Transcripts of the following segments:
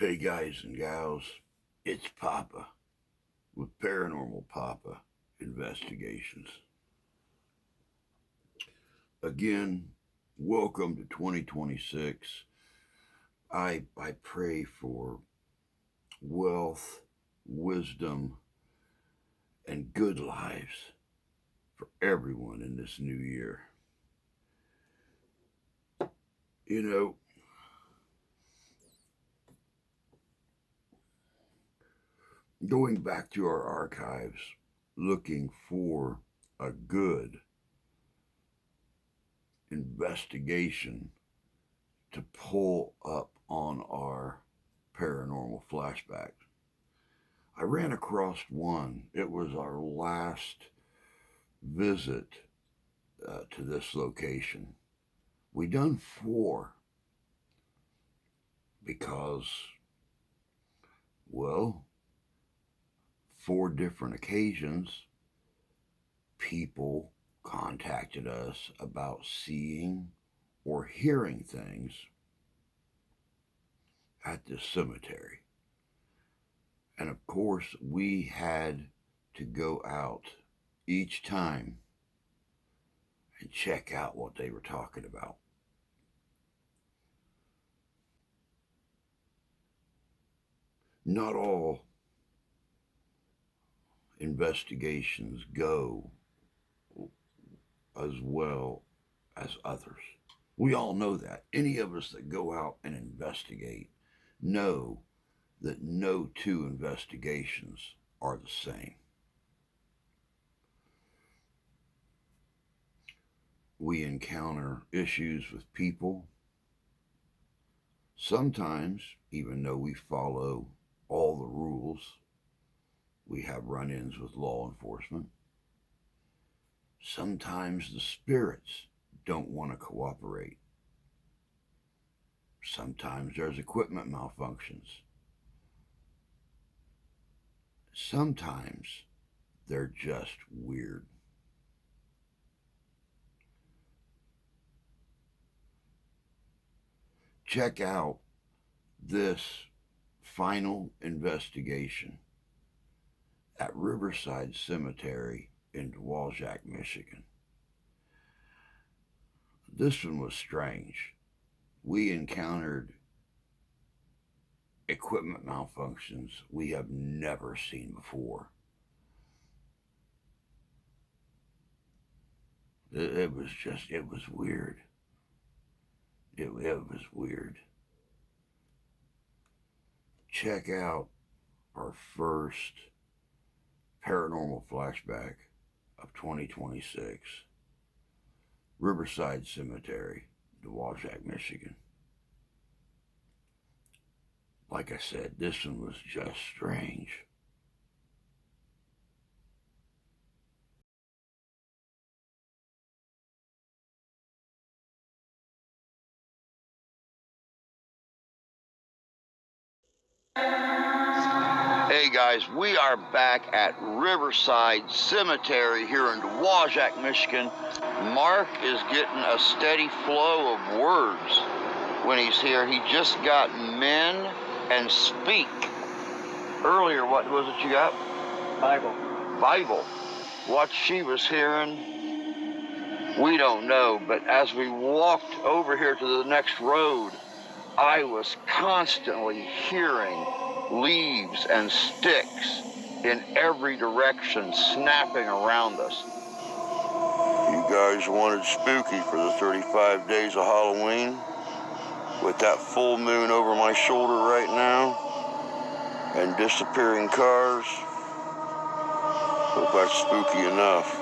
Hey guys and gals, it's Papa with Paranormal Papa Investigations. Again, welcome to 2026. I pray for wealth, wisdom, and good lives for everyone in this new year. You know, going back to our archives, looking for a good investigation to pull up on our paranormal flashback, I ran across one. It was our last visit to this location. We done 4 because, well, 4 different occasions, people contacted us about seeing or hearing things at this cemetery. And of course, we had to go out each time and check out what they were talking about. Not all investigations go as well as others. We all know that. Any of us that go out and investigate know that no 2 investigations are the same. We encounter issues with people. Sometimes, even though we follow all the rules, we have run-ins with law enforcement. Sometimes the spirits don't want to cooperate. Sometimes there's equipment malfunctions. Sometimes they're just weird. Check out this final investigation at Riverside Cemetery in Waljack, Michigan. This one was strange. We encountered equipment malfunctions we have never seen before. It was weird. It was weird. Check out our first paranormal flashback of 2026. Riverside Cemetery, Waljack, Michigan. Like I said, this one was just strange. Hey guys, we are back at Riverside Cemetery here in Waljack, Michigan. Mark is getting a steady flow of words when he's here. He just got men and speak. Earlier, what was it you got? Bible. What she was hearing, we don't know, but as we walked over here to the next road, I was constantly hearing leaves and sticks in every direction snapping around us. You guys wanted spooky for the 35 days of Halloween? With that full moon over my shoulder right now and disappearing cars, hope that's spooky enough.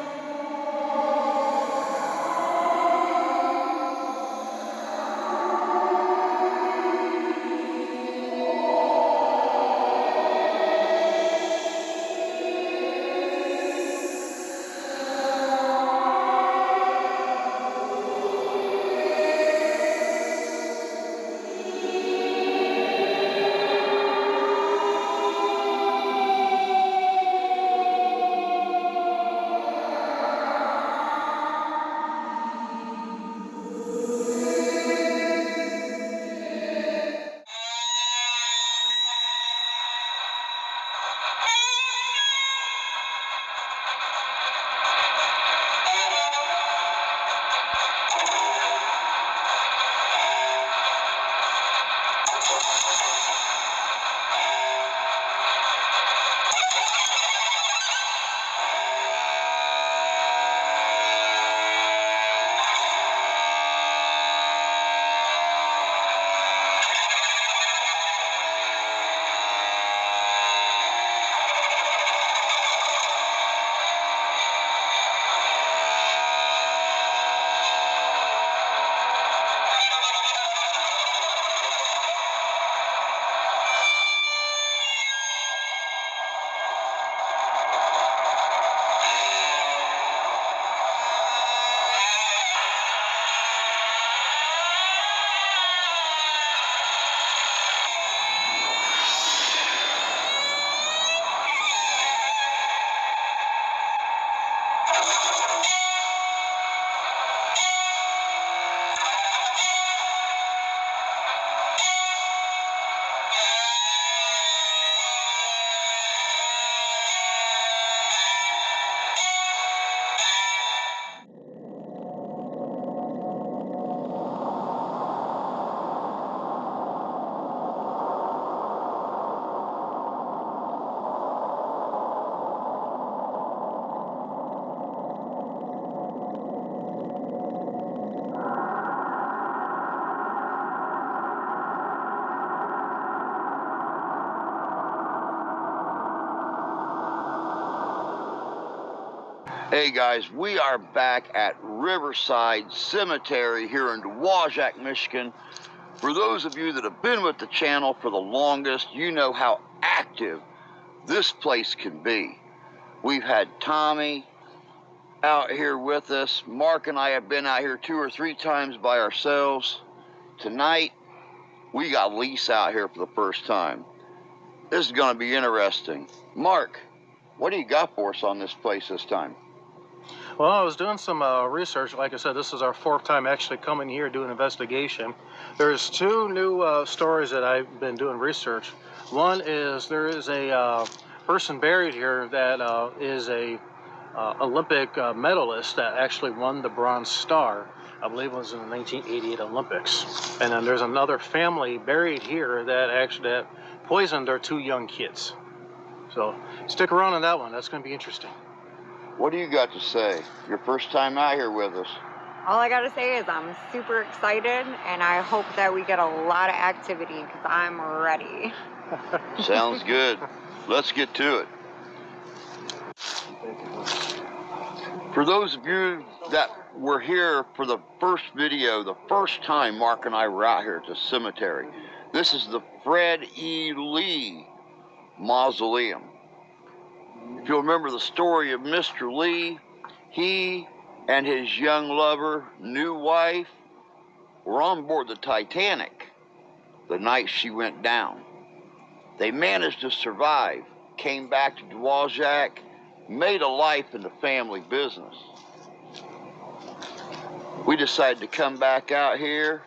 Hey guys, we are back at Riverside Cemetery here in Wajak, Michigan. For those of you that have been with the channel for the longest, you know how active this place can be. We've had Tommy out here with us. Mark and I have been out here 2 or 3 times by ourselves. Tonight, we got Lisa out here for the first time. This is going to be interesting. Mark, what do you got for us on this place this time? Well, I was doing some research. Like I said, this is our 4th time actually coming here doing an investigation. There's 2 new stories that I've been doing research. One is there is a person buried here that is a Olympic medalist that actually won the Bronze Star. I believe it was in the 1988 Olympics. And then there's another family buried here that poisoned their 2 young kids. So stick around on that one. That's going to be interesting. What do you got to say? Your first time out here with us. All I gotta say is I'm super excited, and I hope that we get a lot of activity because I'm ready. Sounds good. Let's get to it. For those of you that were here for the first video, the first time Mark and I were out here at the cemetery, this is the Fred E. Lee Mausoleum. If you'll remember the story of Mr. Lee, he and his young lover, new wife, were on board the Titanic the night she went down. They managed to survive, came back to Wajak, made a life in the family business. We decided to come back out here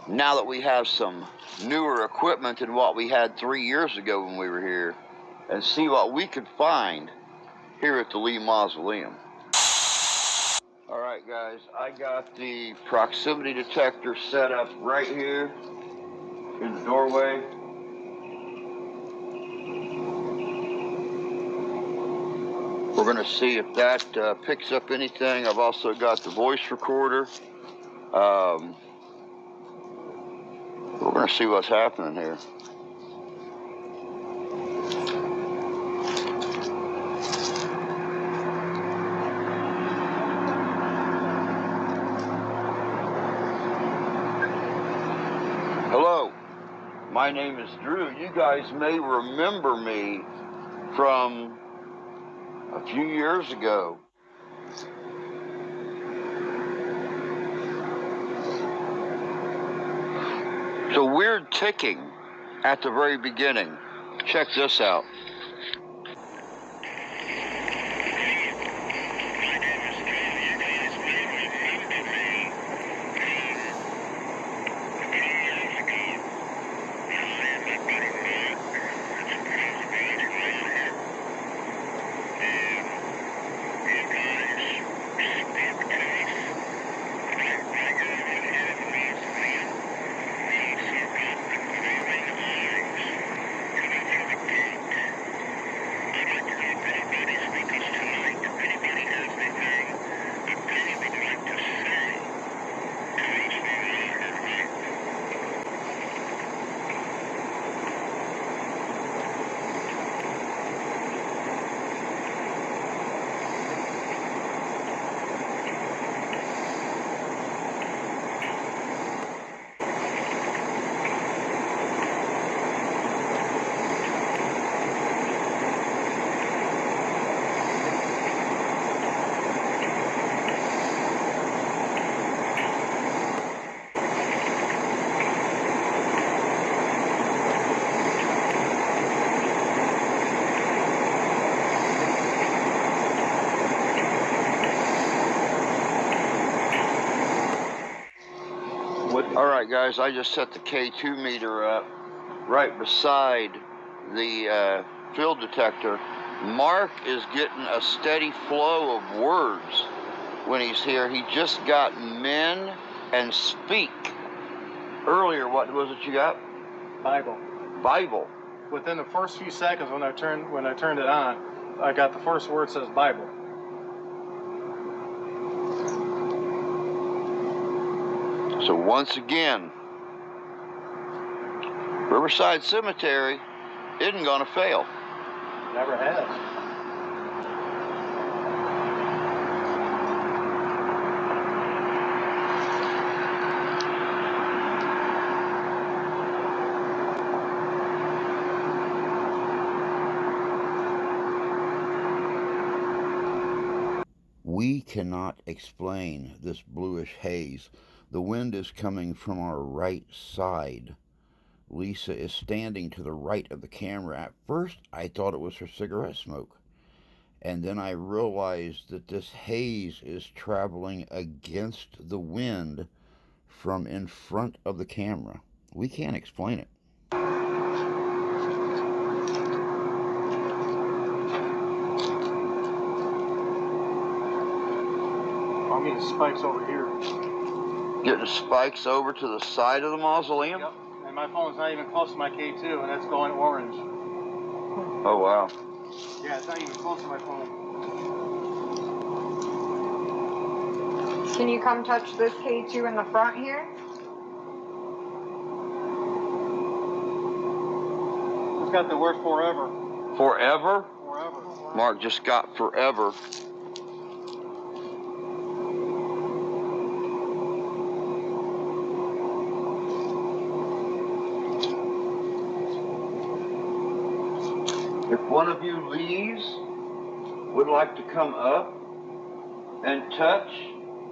now that we have some newer equipment than what we had 3 years ago when we were here, and see what we could find here at the Lee Mausoleum. All right, guys, I got the proximity detector set up right here in the doorway. We're going to see if that picks up anything. I've also got the voice recorder. We're going to see what's happening here. Hello, my name is Drew. You guys may remember me from a few years ago. It's a weird ticking at the very beginning. Check this out. All right, guys, I just set the K2 meter up right beside the field detector. Mark is getting a steady flow of words when he's here. He just got men and speak. Earlier, what was it you got? Bible. Bible. Within the first few seconds when I turned it on, I got the first word says Bible. So once again, Riverside Cemetery isn't going to fail. Never has. We cannot explain this bluish haze. The wind is coming from our right side. Lisa is standing to the right of the camera. At first, I thought it was her cigarette smoke. And then I realized that this haze is traveling against the wind from in front of the camera. We can't explain it. I'm getting spikes over here. Getting spikes over to the side of the mausoleum? Yep. And my phone's not even close to my K2, and it's going orange. Oh, wow. Yeah, it's not even close to my phone. Can you come touch this K2 in the front here? It's got the word forever. Forever? Forever. Mark just got forever. If one of you leaves would like to come up and touch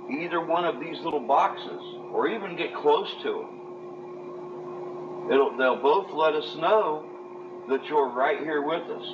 either one of these little boxes, or even get close to them, they'll both let us know that you're right here with us.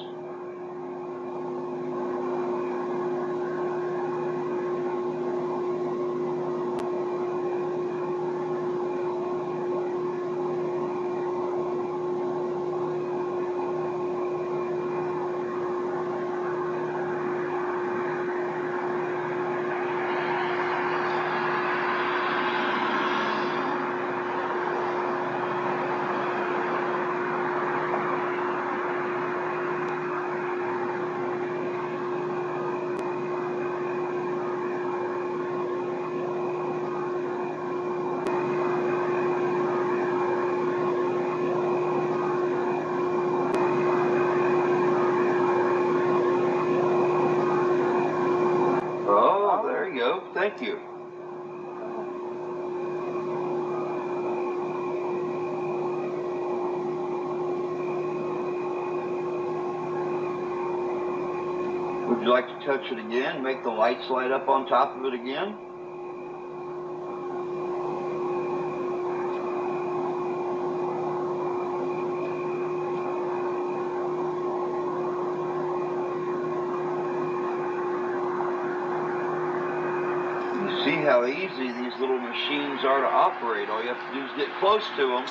Oh, there you go. Thank you. Would you like to touch it again? Make the lights light up on top of it again? You see how easy these little machines are to operate. All you have to do is get close to them.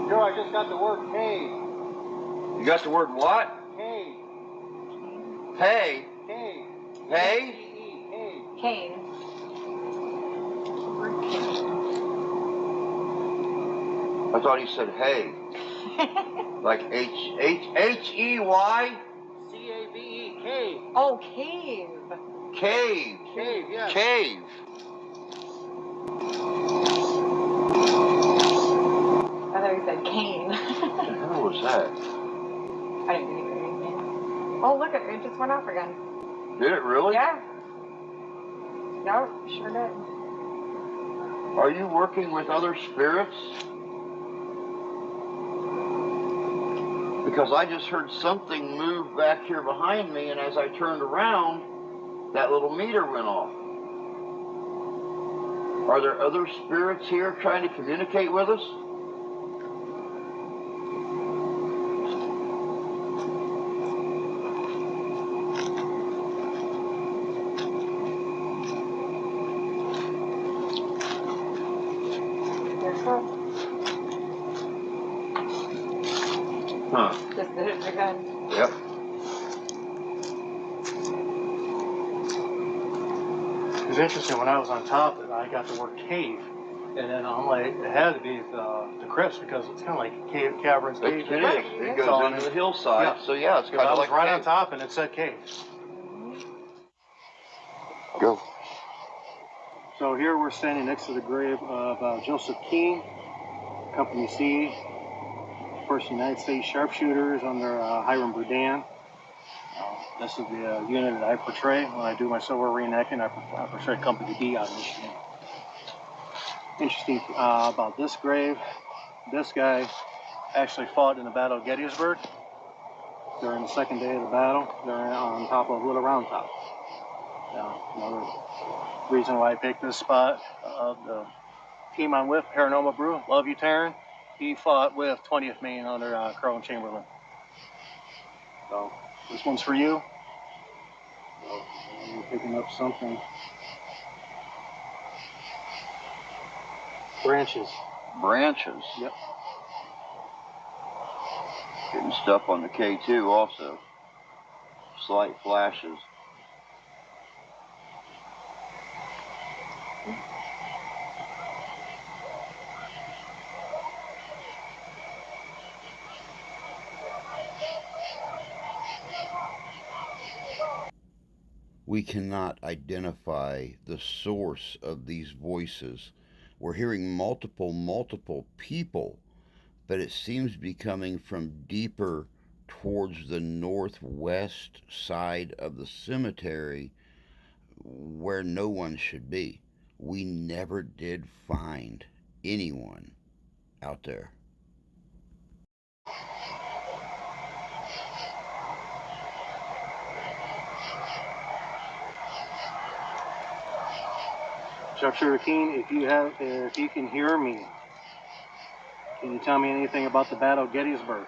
Joe, I just got the word cave. You got the word what? Cave. Hey. Cave. Hey? Cave. Cave. I thought he said hey. Like H-E-Y? C-A-V-E. Cave. Oh, cave. Cave. Cave, yes. Cave. I thought you said cane. What the hell was that? I didn't hear anything. Oh, look, it just went off again. Did it really? Yeah. No, sure did. Are you working with other spirits? Because I just heard something move back here behind me, and as I turned around, that little meter went off. Are there other spirits here trying to communicate with us? Huh. Just did it again. Yep. It was interesting when I was on top that I got the word cave, and then I'm like, it had to be the crypts because it's kind of like cave, caverns, caves. It is. It goes into the hillside, Yeah. so yeah, it's kind I of was like right a on cave. top, and it said cave. Go. So here we're standing next to the grave of Joseph Keene, Company C, First United States Sharpshooters under Hiram Boudin. This is the unit that I portray when I do my silver reenactment. I portray Company B out of Michigan. Interesting about this grave, this guy actually fought in the Battle of Gettysburg during the second day of the battle. They're on top of Little Round Top. Another reason why I picked this spot, the team I'm with, Paranormal Brew, love you, Taryn. He fought with 20th Maine under Colonel Chamberlain. So this one's for you. So I'm picking up something. Branches. Branches. Yep. Getting stuff on the K2 also. Slight flashes. We cannot identify the source of these voices. We're hearing multiple people, but it seems to be coming from deeper towards the northwest side of the cemetery where no one should be. We never did find anyone out there. Sharpshooter Keene, if you can hear me, can you tell me anything about the Battle of Gettysburg?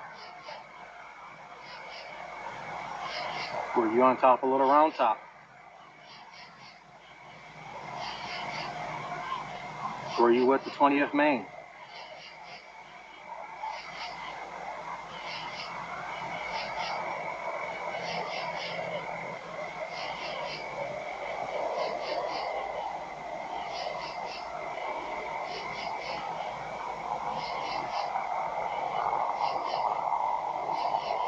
Were you on top of Little Round Top? Were you with the 20th Maine?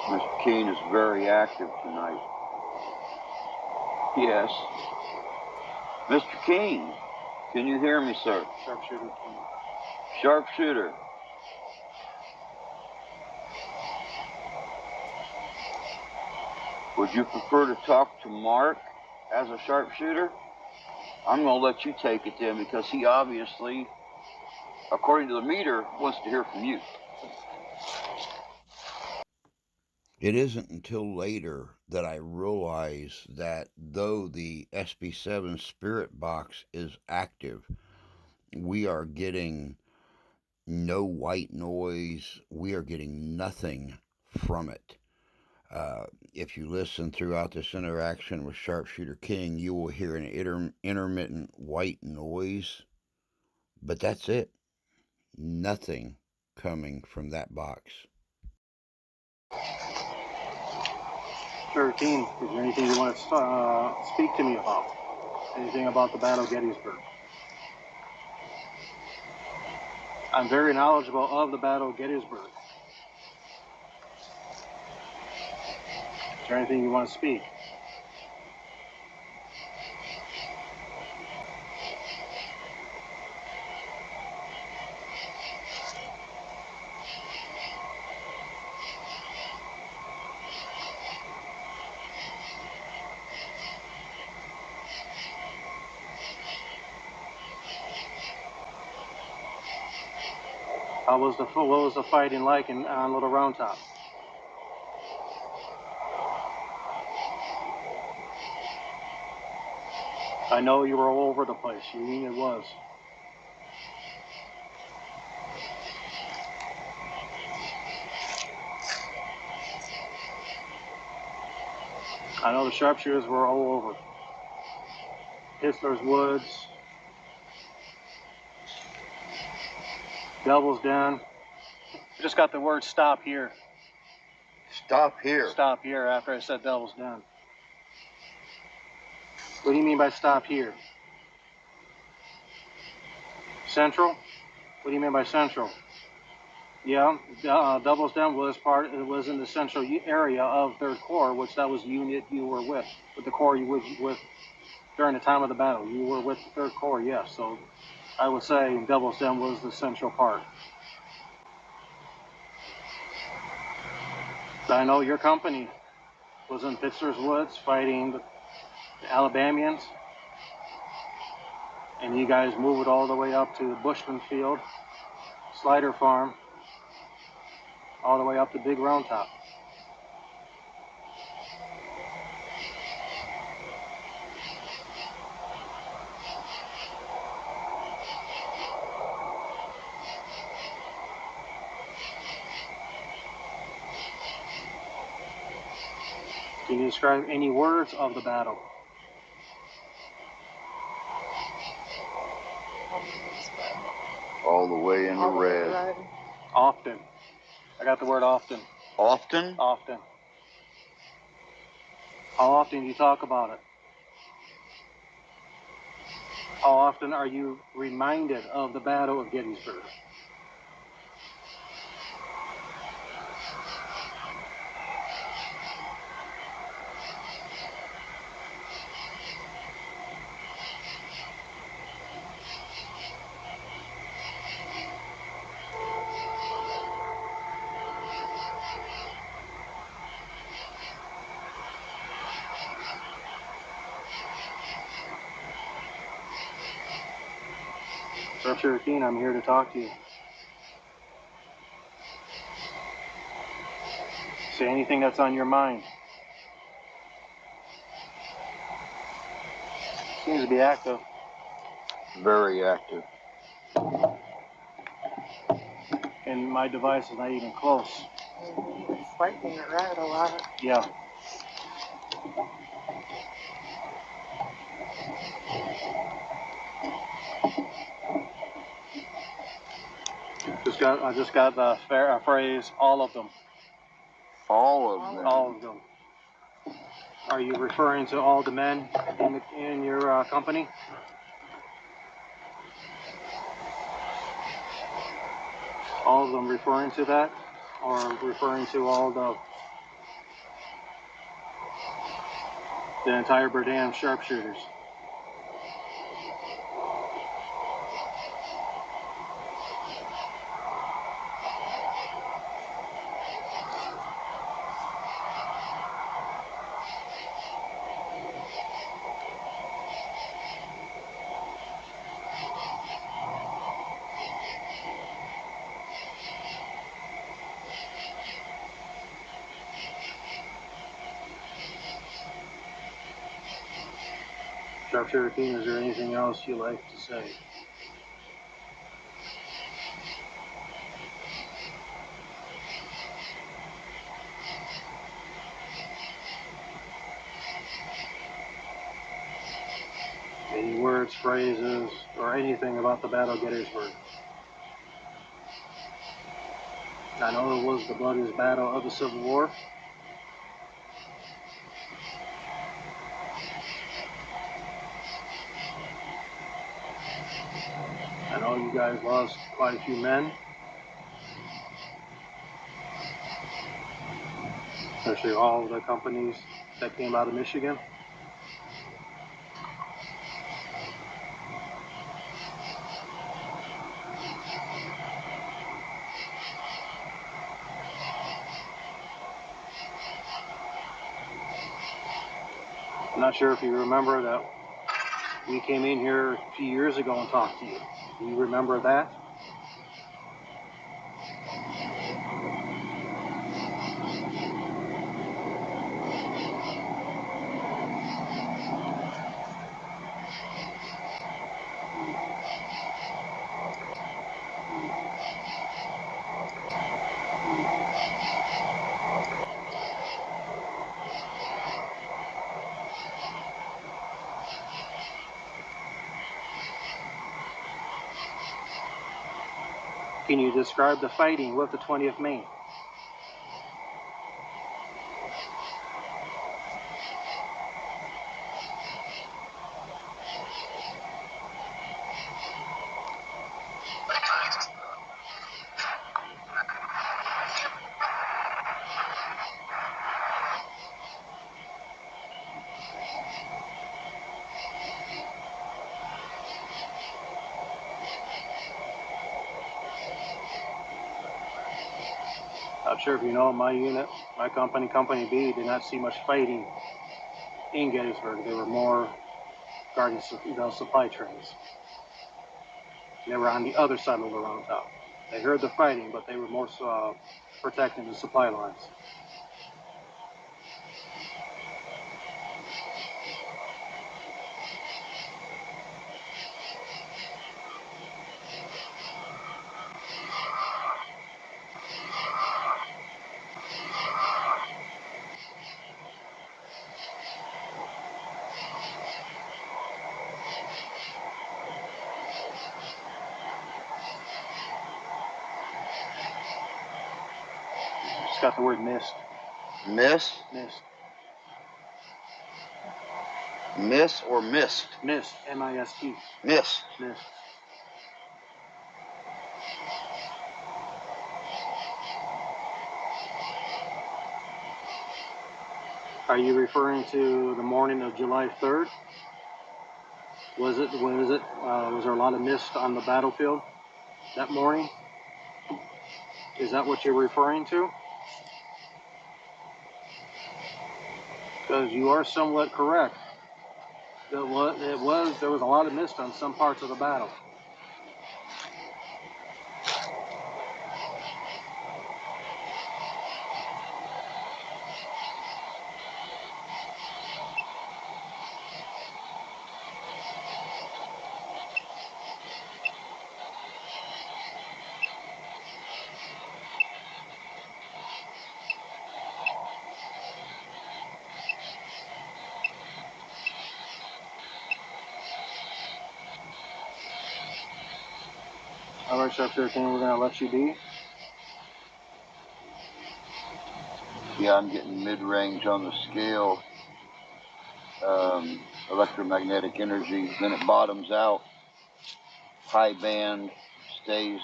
Mr. Keene is very active tonight. Yes. Mr. Keene, can you hear me, sir? Sharpshooter Keene. Sharpshooter. Would you prefer to talk to Mark as a sharpshooter? I'm going to let you take it then, because he obviously, according to the meter, wants to hear from you. It isn't until later that I realize that though the SB7 spirit box is active, we are getting no white noise. We are getting nothing from it. If you listen throughout this interaction with Sharpshooter King, you will hear an intermittent white noise, but that's it. Nothing coming from that box. Sharpshooter Keene, is there anything you want to speak to me about? Anything about the Battle of Gettysburg? I'm very knowledgeable of the Battle of Gettysburg. Is there anything you want to speak? What was the fighting like on Little Round Top? I know you were all over the place. You mean it was. I know the sharpshooters were all over. Hitler's Woods, Devil's Den. I just got the word stop here. Stop here. Stop here after I said Devil's Den. What do you mean by stop here? Central? What do you mean by central? Yeah, Devil's Den was in the central area of 3rd Corps, which that was the unit you were with the Corps you were with during the time of the battle. You were with the 3rd Corps, yes. So I would say Devil's Den was the central part. But I know your company was in Fitzner's Woods fighting the Alabamians, and you guys moved all the way up to Bushman Field, Slider Farm, all the way up to Big Round Top. Can you describe any words of the battle? All the way into red. Often. I got the word often. Often? Often. How often do you talk about it? How often are you reminded of the Battle of Gettysburg? So Cherokee, I'm here to talk to you. Say anything that's on your mind. Seems to be active. Very active. And my device is not even close. Swiping it right a lot. Yeah. I just got the phrase, all of them. All of them. All of them. Are you referring to all the men in your company? All of them referring to that? Or referring to all the entire Berdan sharpshooters? Cherokee, is there anything else you'd like to say? Any words, phrases, or anything about the Battle of Gettysburg? I know it was the bloodiest battle of the Civil War. I know you guys lost quite a few men, especially all of the companies that came out of Michigan. I'm not sure if you remember that we came in here a few years ago and talked to you. Do you remember that? Can you describe the fighting with the 20th Maine? not sure if you know, my unit, my company, Company B, did not see much fighting in Gettysburg. They were more guarding the supply trains. They were on the other side of the round top. They heard the fighting, but they were more protecting the supply lines. It's got the word mist. Miss? Mist. Miss or mist? Mist. M-I-S-T. Miss. Mist. Are you referring to the morning of July 3rd? Was there a lot of mist on the battlefield that morning? Is that what you're referring to? Because you are somewhat correct. There was a lot of mist on some parts of the battle. All right, Sharpshooter King, we're going to let you be. Yeah, I'm getting mid-range on the scale. Electromagnetic energy, then it bottoms out. High band stays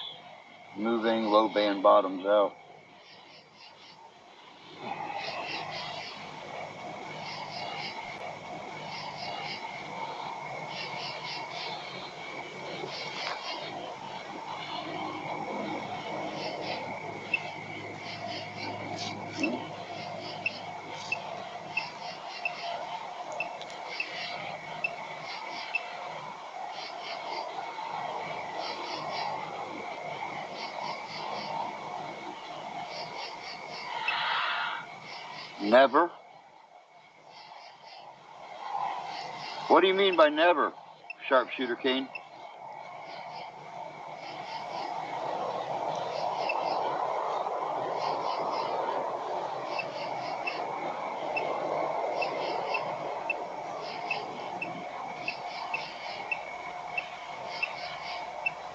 moving, low band bottoms out. Never? What do you mean by never, Sharpshooter King?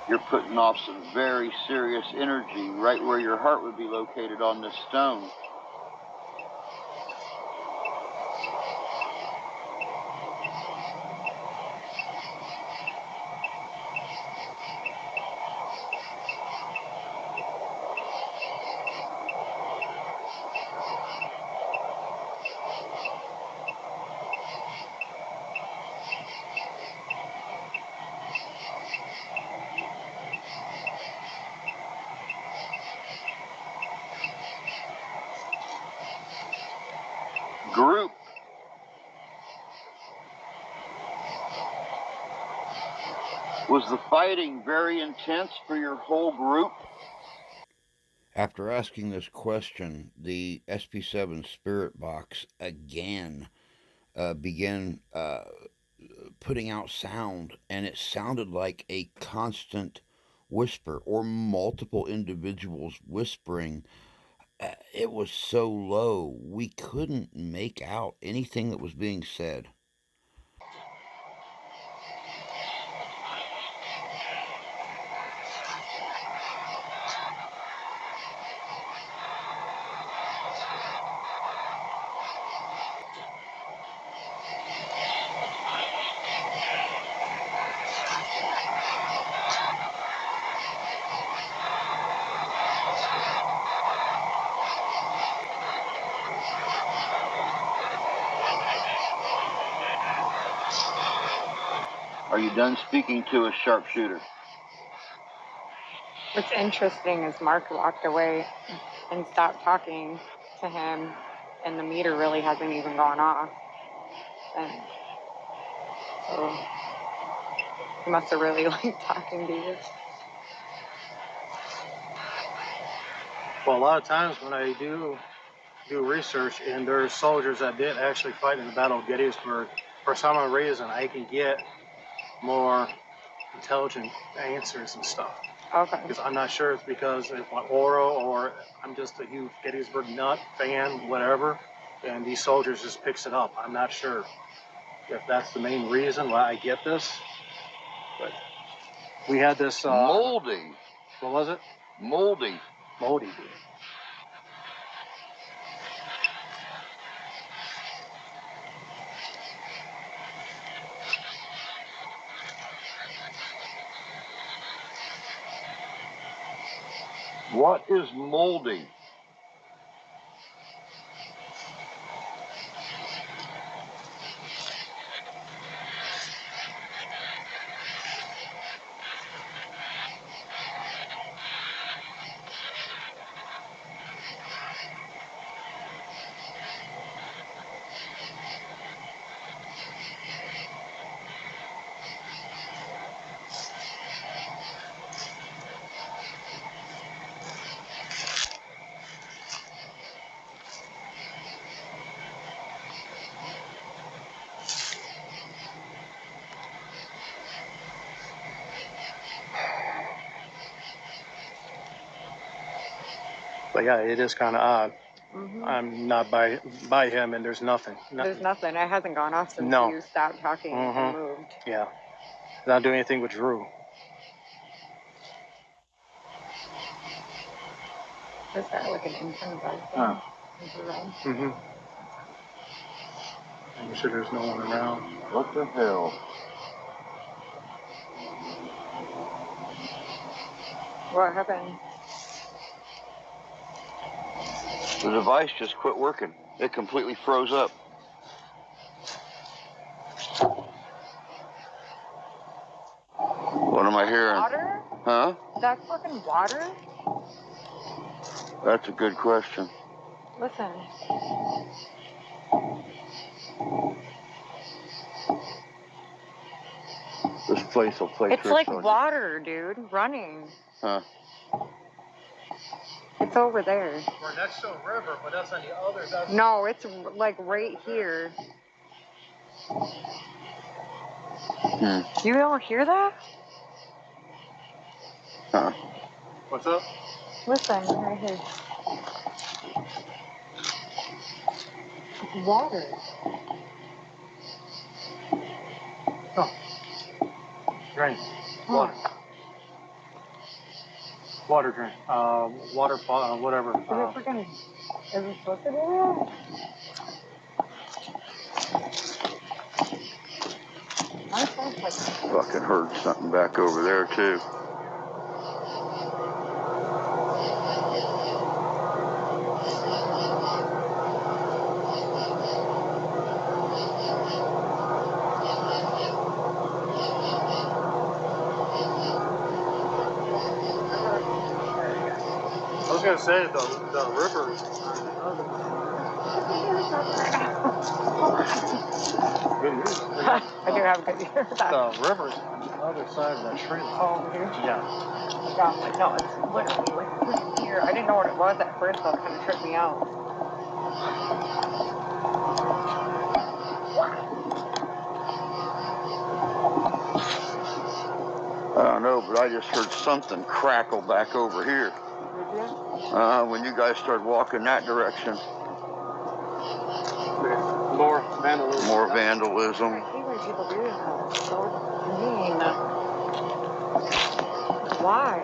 You're putting off some very serious energy right where your heart would be located on this stone. Group. Was the fighting very intense for your whole group? After asking this question, the SP7 Spirit Box again began putting out sound, and it sounded like a constant whisper or multiple individuals whispering. It was so low, we couldn't make out anything that was being said. Are you done speaking to a sharpshooter? What's interesting is Mark walked away. and stopped talking to him, and the meter really hasn't even gone off. And so he must have really liked talking to you. Well, a lot of times when I do research, and there's soldiers that did actually fight in the Battle of Gettysburg, for some reason I can get more intelligent answers and stuff. Okay. Because I'm not sure it's because of my aura or I'm just a huge Gettysburg nut fan, whatever, and these soldiers just picks it up. I'm not sure if that's the main reason why I get this. But we had this Moldy. What was it? Moldy. Moldy. What is moldy? But yeah, it is kind of odd. Mm-hmm. I'm not by him, and there's nothing. There's nothing. It hasn't gone off since No. you stopped talking and moved. Yeah. Not doing anything with Drew. Is that like an infant bug? Huh. Mm-hmm. I'm sure there's no one around. What the hell? What happened? The device just quit working. It completely froze up. What am I hearing? Water? Huh? That's fucking water? That's a good question. Listen. This place will play It's tricks like on you. water, dude, running. Huh? It's over there. We're next to a river, but that's on the other side. No, it's like right here. You don't hear that? Huh? What's up? Listen, right here. It's water. Oh. Drink. Water. Water drink. Water, whatever. Is it freaking... Is it supposed to be there? My phone's like... Fucking heard something back over there too. I was gonna say the river. Good news. I do have good news. The river's on the other side of that tree. Oh, dude. Yeah. Yeah, like, no, it's literally like right here. I didn't know what it was at first, so it kind of tripped me out. I don't know, but I just heard something crackle back over here. Did you? When you guys started walking that direction. More vandalism. More vandalism. I hate when people do that. It's so mean. Why?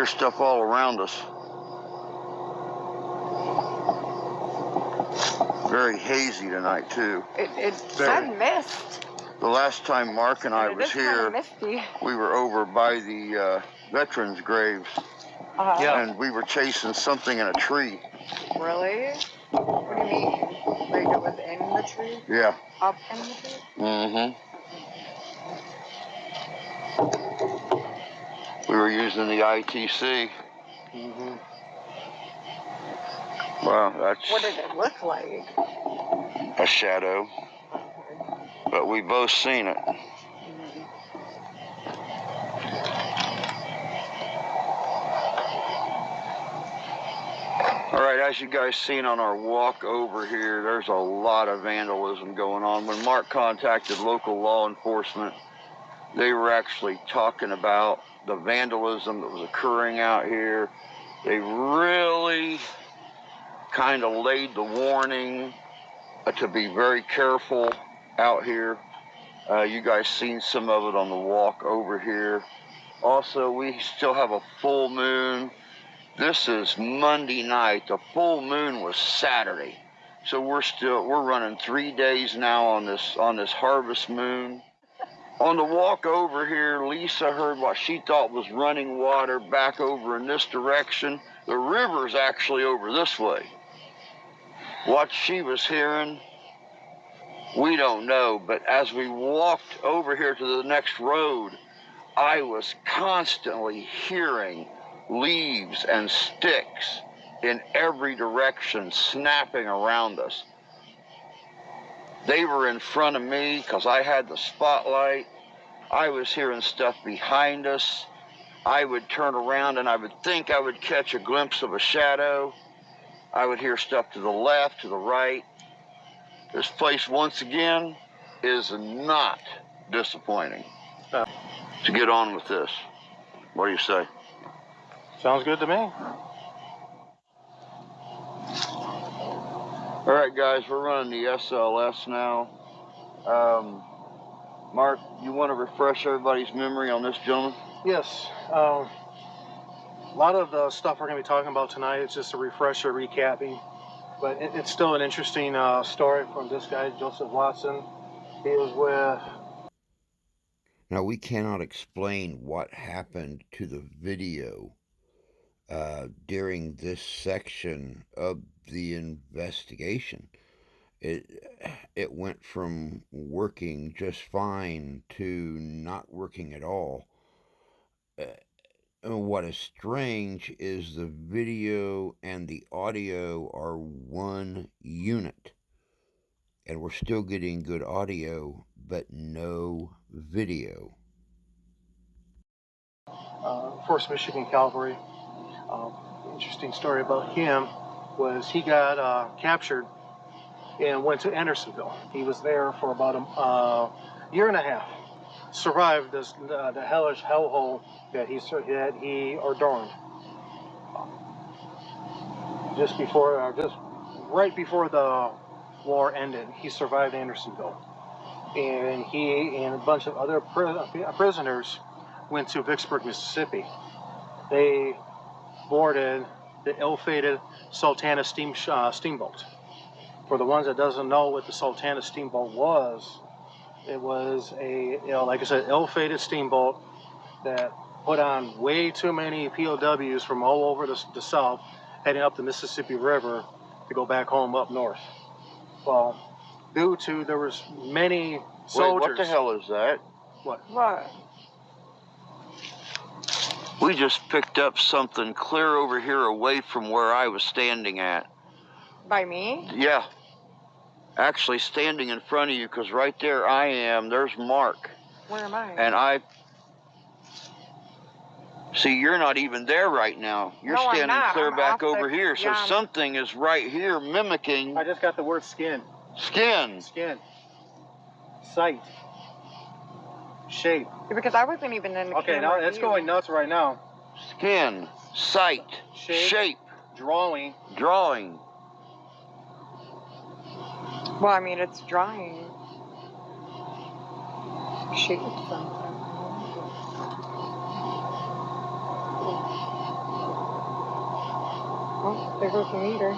There's stuff all around us. Very hazy tonight, too. It said mist. The last time Mark and I was here, misty. we were over by the veterans' graves. Yeah. And we were chasing something in a tree. Really? What do you mean? Like it was in the tree? Yeah. Up in the tree? Mm-hmm. We were using the ITC. Mm-hmm. Wow, that's What did it look like? a shadow. But we both seen it. All right, as you guys seen on our walk over here, there's a lot of vandalism going on. When Mark contacted local law enforcement, they were actually talking about the vandalism that was occurring out here. They really kind of laid the warning to be very careful out here. You guys seen some of it on the walk over here. Also, we still have a full moon. This is Monday night. The full moon was Saturday. So we're running 3 days now on this harvest moon. On the walk over here, Lisa heard what she thought was running water back over in this direction. The river's actually over this way. What she was hearing, we don't know, but as we walked over here to the next road, I was constantly hearing leaves and sticks in every direction snapping around us. They were in front of me because I had the spotlight. I was hearing stuff behind us. I would turn around and I would think I would catch a glimpse of a shadow. I would hear stuff to the left, to the right. This place, once again, is not disappointing. To get on with this. What do you say? Sounds good to me. All right, guys, we're running the SLS now. Mark, you want to refresh everybody's memory on this gentleman? Yes. A lot of the stuff we're going to be talking about tonight is just a refresher, recapping. But it's still an interesting story from this guy, Joseph Watson. He was with... Now, we cannot explain what happened to the video during this section of the investigation. It went from working just fine to not working at all. And what is strange is the video and the audio are one unit. And we're still getting good audio, but no video. 1st Michigan Cavalry. Interesting story about him was he got captured and went to Andersonville. He was there for about a year and a half. Survived this, the hellish hellhole that he adorned. Just right before the war ended, he survived Andersonville. And he and a bunch of other prisoners went to Vicksburg, Mississippi. They boarded the ill-fated Sultana steamboat. For the ones that doesn't know what the Sultana steamboat was, it was a, like I said, ill-fated steamboat that put on way too many POWs from all over the South, heading up the Mississippi River to go back home up north. Well, due to there was many soldiers. Wait, what the hell is that? What? We just picked up something clear over here away from where I was standing at. By me? Yeah. Actually standing in front of you, because right there I am, there's Mark. Where am I? And see, you're not even there right now. You're No, I'm standing not. clear I'm back off over the- here. So yeah, something is right here mimicking I just got the word skin. skin. Skin. Sight. Shape. Because I wasn't even in the Okay, now it's going nuts right now. Skin, sight, shape, Drawing. drawing. Well, I mean, it's drawing. Shape something. There goes the meter.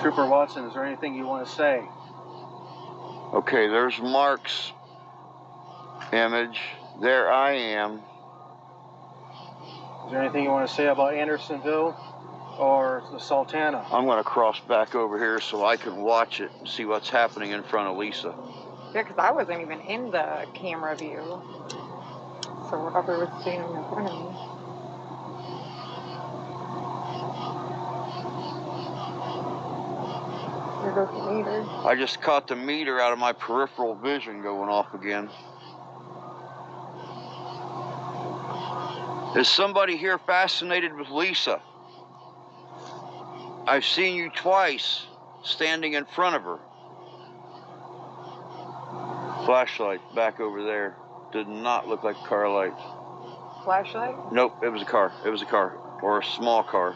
Trooper Watson, is there anything you want to say? Okay, there's Mark's image. There I am. Is there anything you want to say about Andersonville or the Sultana? I'm going to cross back over here so I can watch it and see what's happening in front of Lisa. Yeah, because I wasn't even in the camera view. So whatever was standing in front of me. There goes the meter. I just caught the meter out of my peripheral vision going off again. Is somebody here fascinated with Lisa? I've seen you twice standing in front of her. Flashlight back over there. Did not look like a car light. Flashlight? Nope, it was a car. It was a car. Or a small car.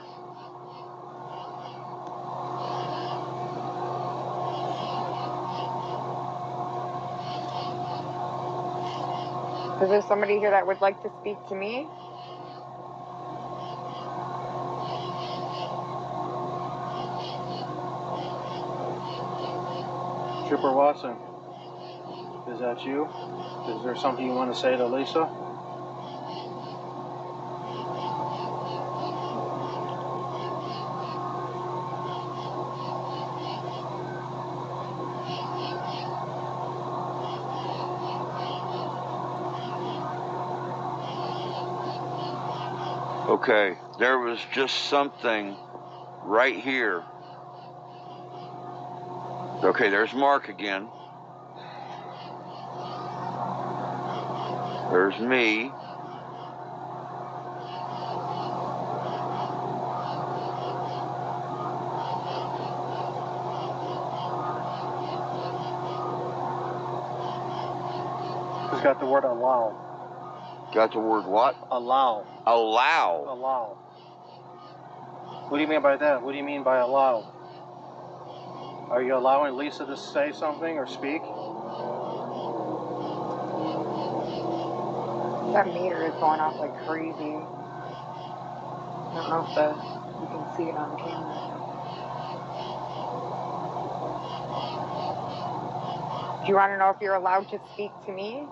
Is there somebody here that would like to speak to me? Trooper Watson, is that you? Is there something you want to say to Lisa? Okay, there was just something right here. Okay, there's Mark again. There's me. Who's got the word allow? Got the word what? Allow. Allow. Allow. What do you mean by that? What do you mean by allow? Are you allowing Lisa to say something or speak? That meter is going off like crazy. I don't know if you can see it on camera. Do you want to know if you're allowed to speak to me?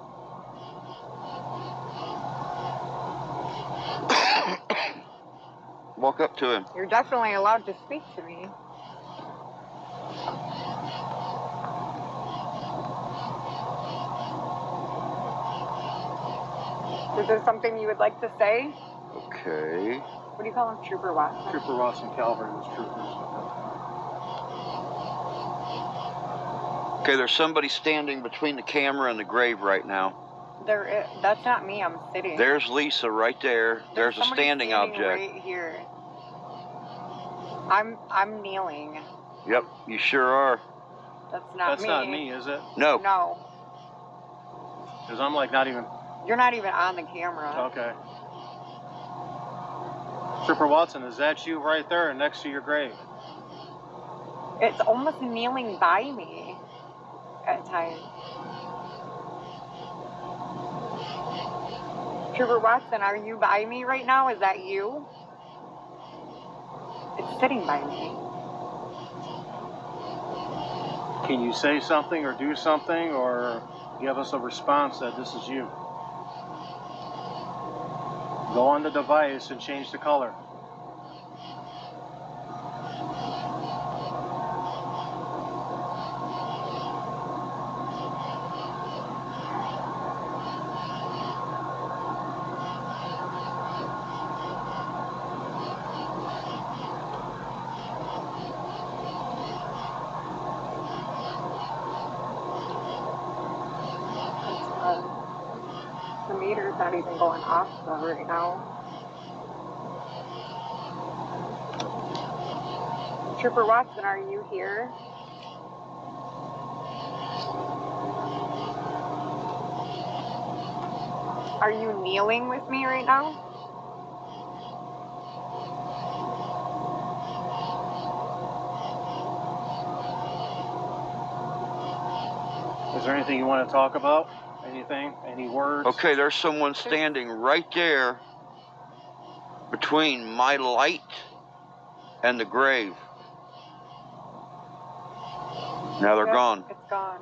Walk up to him. You're definitely allowed to speak to me. Is there something you would like to say? Okay. What do you call him? Trooper Watson? Trooper Watson Calvary was troopers. Okay, there's somebody standing between the camera and the grave right now. There is. That's not me. I'm sitting. There's Lisa right there. There's a standing object. Right here. I'm kneeling. Yep, you sure are. That's not me. That's not me, is it? No. No. Because I'm like not even... You're not even on the camera. Okay. Trooper Watson, is that you right there next to your grave? It's almost kneeling by me at times. Trooper Watson, are you by me right now? Is that you? It's sitting by me. Can you say something or do something or give us a response that this is you? Go on the device and change the color. The meter's not even going off though right now. Trooper Watson, are you here? Are you kneeling with me right now? Is there anything you want to talk about? Anything? Any words? Okay, there's someone standing right there between my light and the grave. Now they're Yep, gone. It's gone.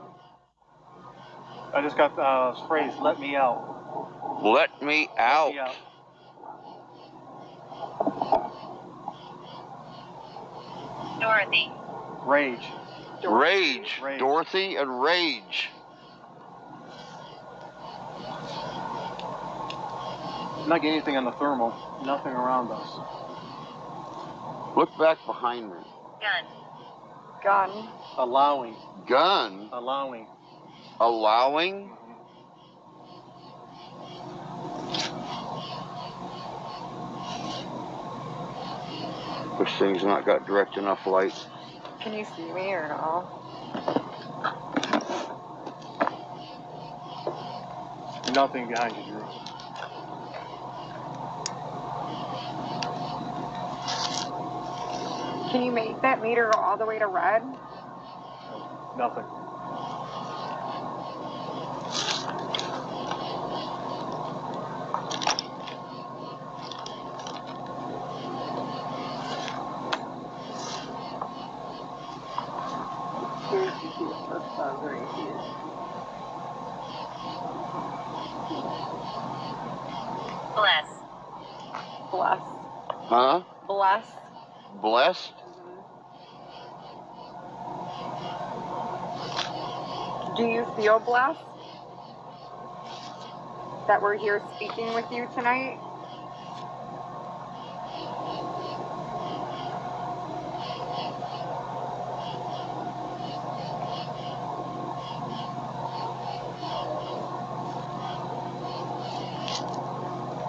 I just got the phrase, let me out. Let me out. Let me out. Dorothy. Rage. Rage. Rage. Dorothy and Rage. Not getting anything on the thermal. Nothing around us. Look back behind me. Gun. Gun. Allowing. Gun. Allowing. Allowing. This thing's not got direct enough light. Can you see me or no? Nothing behind you, Drew. Can you make that meter go all the way to red? Nothing. Bless. Bless. Huh? Bless. Blessed? Do you feel blessed that we're here speaking with you tonight?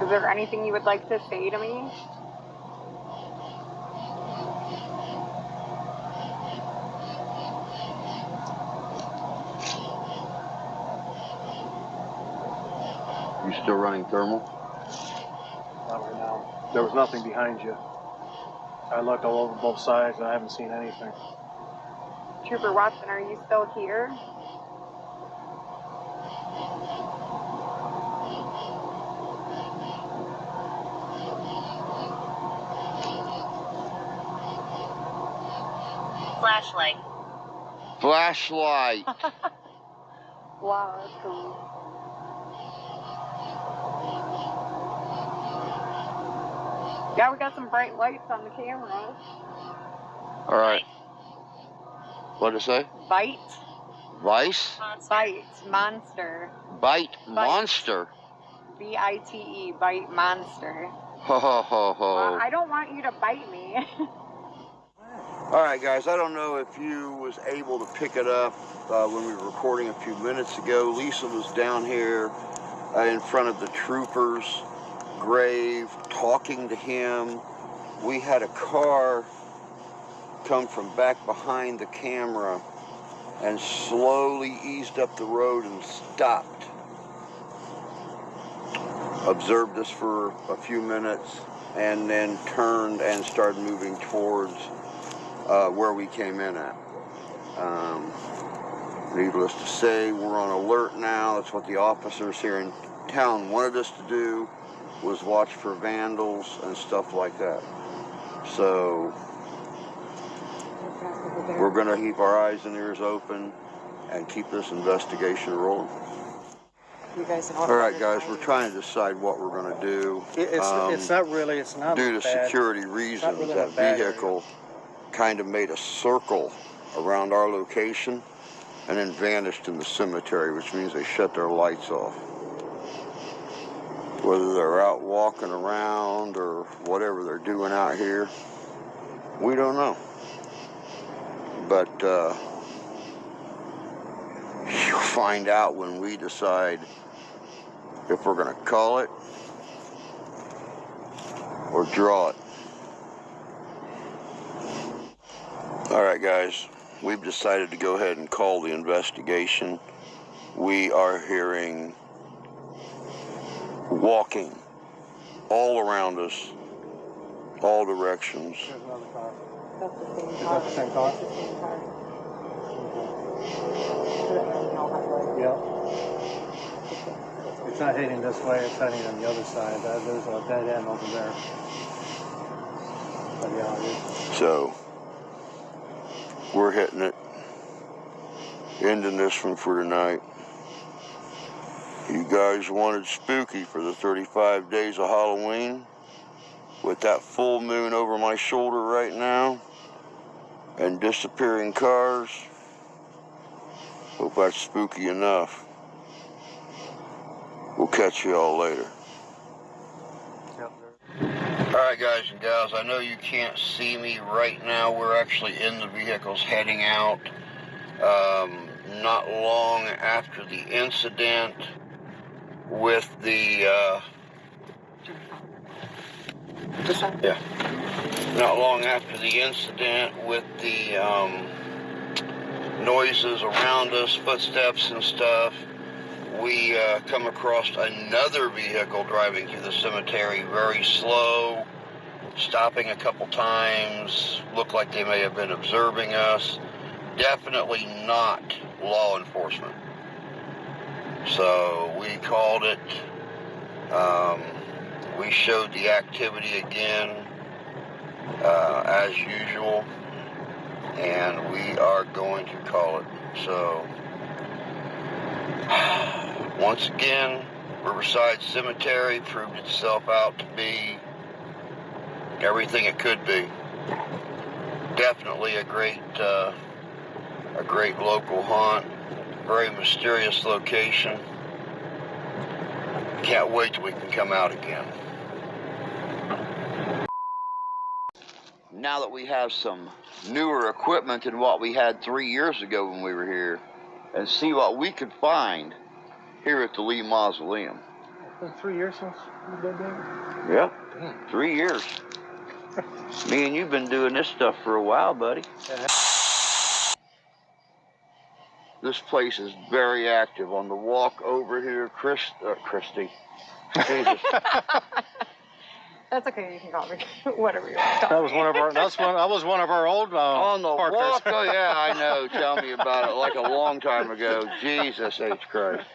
Is there anything you would like to say to me? You still running thermal? Not right now. There was nothing behind you. I looked all over both sides and I haven't seen anything. Trooper Watson, are you still here? Flashlight. Flashlight. Wow, that's cool. Yeah, we got some bright lights on the camera. All right. What'd it say? Bite. Vice? Monster. Bite. Monster. Bite monster. B-I-T-E. Bite monster. Ho ho ho ho. I don't want you to bite me. All right, guys, I don't know if you was able to pick it up when we were recording a few minutes ago. Lisa was down here in front of the trooper's grave talking to him. We had a car come from back behind the camera and slowly eased up the road and stopped. Observed us for a few minutes and then turned and started moving towards where we came in at. Needless to say, we're on alert now. That's what the officers here in town wanted us to do, was watch for vandals and stuff like that. So we're going to keep our eyes and ears open and keep this investigation rolling. You guys know. All right, guys, we're trying to decide what we're going to do. It's not really, it's not Due to bad. security reasons, really that a bad vehicle kind of made a circle around our location and then vanished in the cemetery, which means they shut their lights off. Whether they're out walking around or whatever they're doing out here, we don't know. But you'll find out when we decide if we're going to call it or draw it. All right, guys, we've decided to go ahead and call the investigation. We are hearing walking all around us, all directions. There's another car. That's the same Is car. that the same car? That's the same car. So that means no highway. Yeah. It's not heading this way, it's heading on the other side. There's a dead end over there. Yeah. So, we're hitting it. Ending this one for tonight. You guys wanted spooky for the 35 days of Halloween. With that full moon over my shoulder right now. And disappearing cars. Hope that's spooky enough. We'll catch you all later. Alright guys and gals, I know you can't see me right now. We're actually in the vehicles heading out. Not long after the incident with the, not long after the incident with the noises around us, footsteps and stuff, we come across another vehicle driving through the cemetery very slow, stopping a couple times, looked like they may have been observing us. Definitely not law enforcement. So we called it. We showed the activity again as usual, and we are going to call it. So once again, Riverside Cemetery proved itself out to be everything it could be. Definitely a great local haunt. Very mysterious location. Can't wait till we can come out again. Now that we have some newer equipment than what we had 3 years ago when we were here, and see what we could find here at the Lee Mausoleum. It's been 3 years since you've been there? Yep, Damn. 3 years. Me and you've been doing this stuff for a while, buddy. Yeah. This place is very active. On the walk over here, Christy. Jesus. That's okay. You can call me whatever you want. That was one of our. That was one of our old. On the partners. walk, oh yeah, I know. Tell me about it. Like a long time ago. Jesus H. Christ.